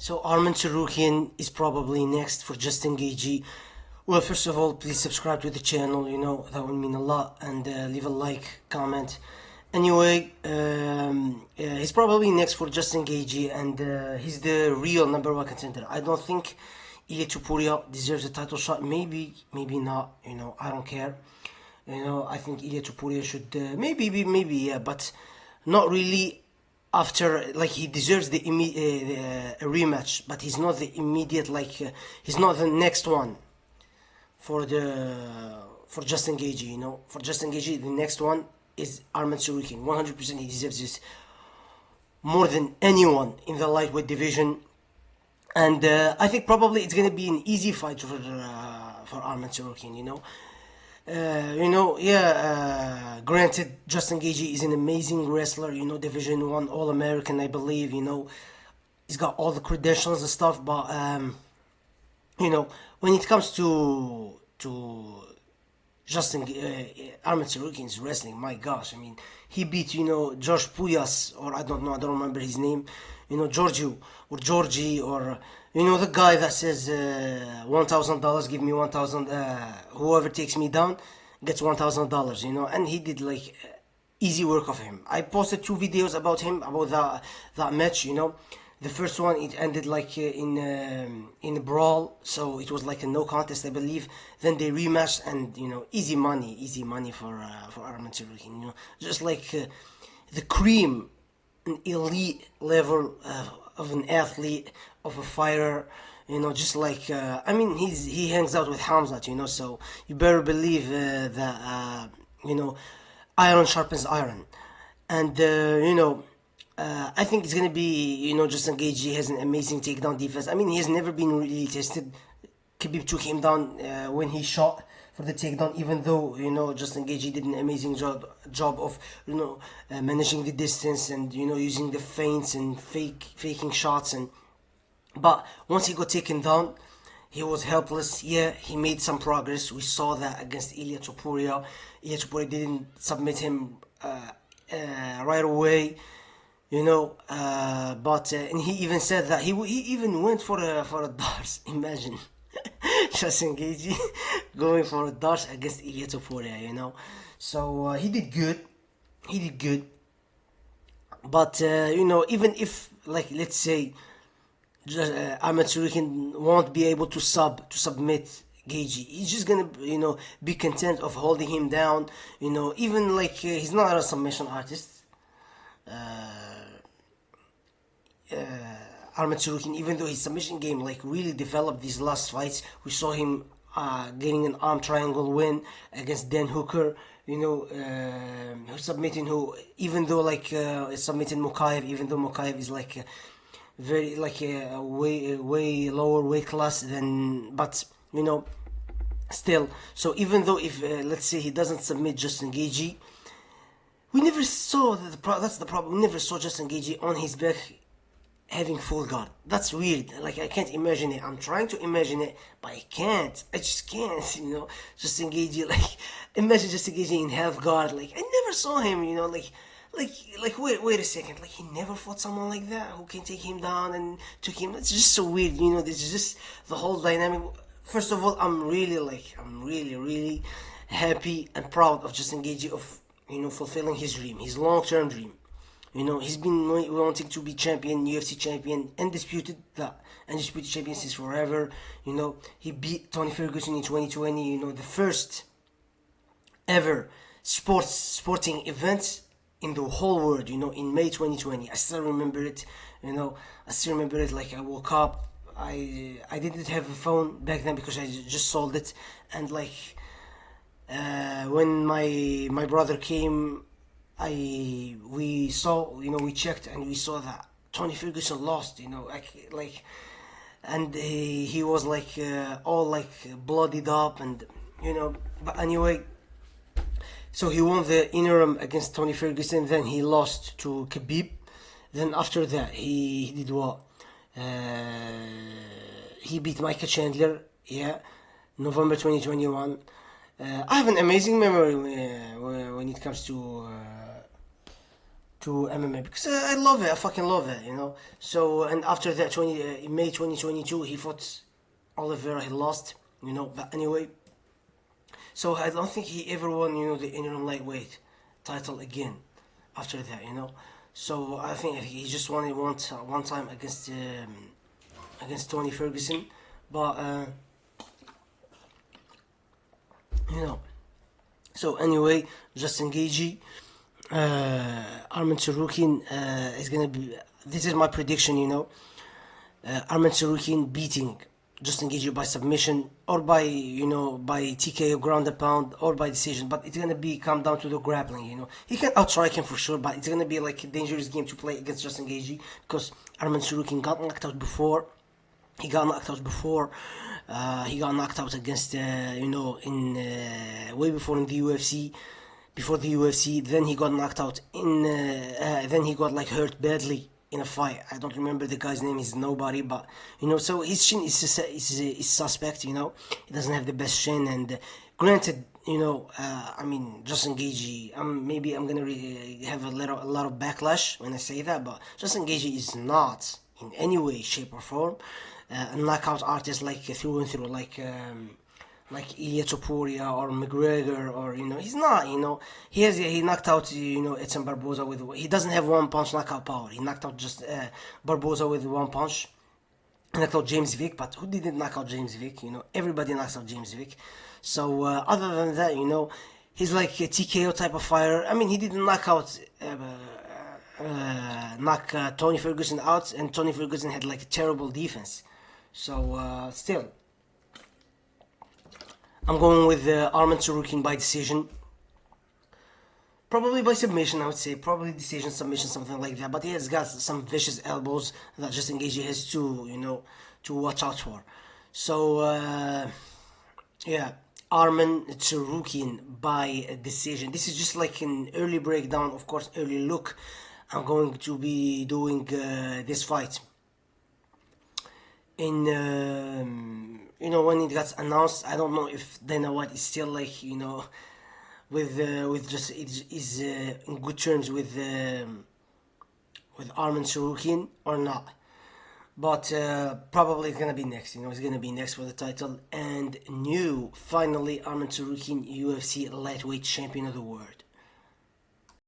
So Arman Tsarukyan is probably next for Justin Gaethje. Well, first of all, please subscribe to the channel. That would mean a lot, and leave a like, comment. Anyway, he's probably next for Justin Gaethje, and he's the real number one contender. I don't think Ilia Topuria deserves a title shot. Maybe not. I don't care. I think Ilia Topuria should maybe yeah, but not really. After, like, he deserves the rematch, but he's not the immediate, he's not the next one for Justin Gaethje. For Justin Gaethje, the next one is Arman Tsarukyan. 100% he deserves this more than anyone in the lightweight division, and I think probably it's gonna be an easy fight for Arman Tsarukyan. Granted, Justin Gaethje is an amazing wrestler, Division 1 All-American, I believe, he's got all the credentials and stuff, but, when it comes to Arman Tsarukyan's wrestling, my gosh, he beat, George Puyas, or I don't remember his name, Giorgio, or Georgie, or, the guy that says, $1,000, give me 1,000, whoever takes me down gets $1,000, and he did, easy work of him. I posted 2 videos about him, about that match, The first one, it ended in a brawl, so it was a no contest, I believe. Then they rematched, and easy money for Arman Tsarukyan. Just the cream, an elite level of an athlete, of a fighter. He hangs out with Hamzat, so you better believe that iron sharpens iron, and I think it's gonna be, Justin Gaethje has an amazing takedown defense. He has never been really tested. Khabib took him down when he shot for the takedown, even though, Justin Gaethje did an amazing job of, managing the distance and, using the feints and faking shots. But once he got taken down, he was helpless. Yeah, he made some progress. We saw that against Ilia Topuria. Ilia Topuria didn't submit him right away. And he even said that he even went for a dars. Imagine Justin Gaethje going for a dars against Ilia Topuria. So he did good. But even if, let's say, Arman Tsarukyan won't be able to submit Gaethje, he's just gonna be content of holding him down. Even he's not a submission artist. Arman Tsarukyan, even though his submission game really developed these last fights, we saw him getting an arm triangle win against Dan Hooker, who submitting even though submitting Mokaev, even though Mokaev is very a way lower weight class than, but still. So even though if let's say he doesn't submit Justin Gaethje, we never saw that's the problem. We never saw Justin Gaethje on his back having full guard. That's weird. I can't imagine it. I'm trying to imagine it, but I can't. I just can't. Justin Gaethje, imagine Justin Gaethje in half guard. I never saw him. Wait a second. He never fought someone like that who can take him down and took him. It's just so weird. This is just the whole dynamic. First of all, I'm really happy and proud of Justin Gaethje of fulfilling his dream, his long-term dream. He's been wanting to be champion, UFC champion, undisputed champion since forever. He beat Tony Ferguson in 2020. The first ever sporting event in the whole world. In May 2020. I still remember it. I woke up. I didn't have a phone back then because I just sold it, and when my brother came, we saw, we checked and we saw that Tony Ferguson lost, and he was all bloodied up, and but anyway, so he won the interim against Tony Ferguson, then he lost to Khabib, then after that he did what? He beat Michael Chandler, November 2021. I have an amazing memory when it comes to to MMA because I love it. I fucking love it, you know. So and after that, in May 2022, he fought Oliveira. He lost, you know. But anyway, so I don't think he ever won, you know, the interim lightweight title again after that, you know. So I think he just won it one time against Tony Ferguson, but you know. So anyway, Justin Gaethje, Arman Tsarukyan is gonna be. This is my prediction, you know. Arman Tsarukyan beating Justin Gaethje by submission or by, you know, by TKO ground and pound or by decision, but it's gonna be come down to the grappling, you know. He can outstrike him for sure, but it's gonna be like a dangerous game to play against Justin Gaethje because Arman Tsarukyan got knocked out before. He got knocked out before. He got knocked out against, you know, in way before in the UFC. Before the UFC, then he got knocked out in. Then he got like hurt badly in a fight. I don't remember the guy's name. He's nobody, but you know. So his chin is suspect. You know, he doesn't have the best chin. And granted, you know, I mean, Justin Gaethje. Maybe I'm gonna have a lot of backlash when I say that, but Justin Gaethje is not in any way, shape, or form a knockout artist like through and through, like Ilya Topuria or McGregor, or you know, he's not. You know, he knocked out, you know, Edson Barboza with. He doesn't have one punch knockout power. He knocked out just Barboza with one punch. He knocked out James Vick, but who didn't knock out James Vick? You know, everybody knocks out James Vick. So other than that, you know, he's like a TKO type of fighter. I mean, he didn't knock out. Tony Ferguson out, and Tony Ferguson had like a terrible defense. So still, I'm going with Arman Tsarukyan by decision. Probably by submission, I would say. Probably decision, submission, something like that. But he has got some vicious elbows that Justin Gaethje has to, you know, to watch out for. So, yeah, Arman Tsarukyan by decision. This is just like an early breakdown, of course, early look. I'm going to be doing this fight in you know, when it got announced. I don't know if Dana White is still like, you know, with just is in good terms with Arman Tsarukyan or not, but probably it's gonna be next. You know, it's gonna be next for the title and finally Arman Tsarukyan, UFC lightweight champion of the world.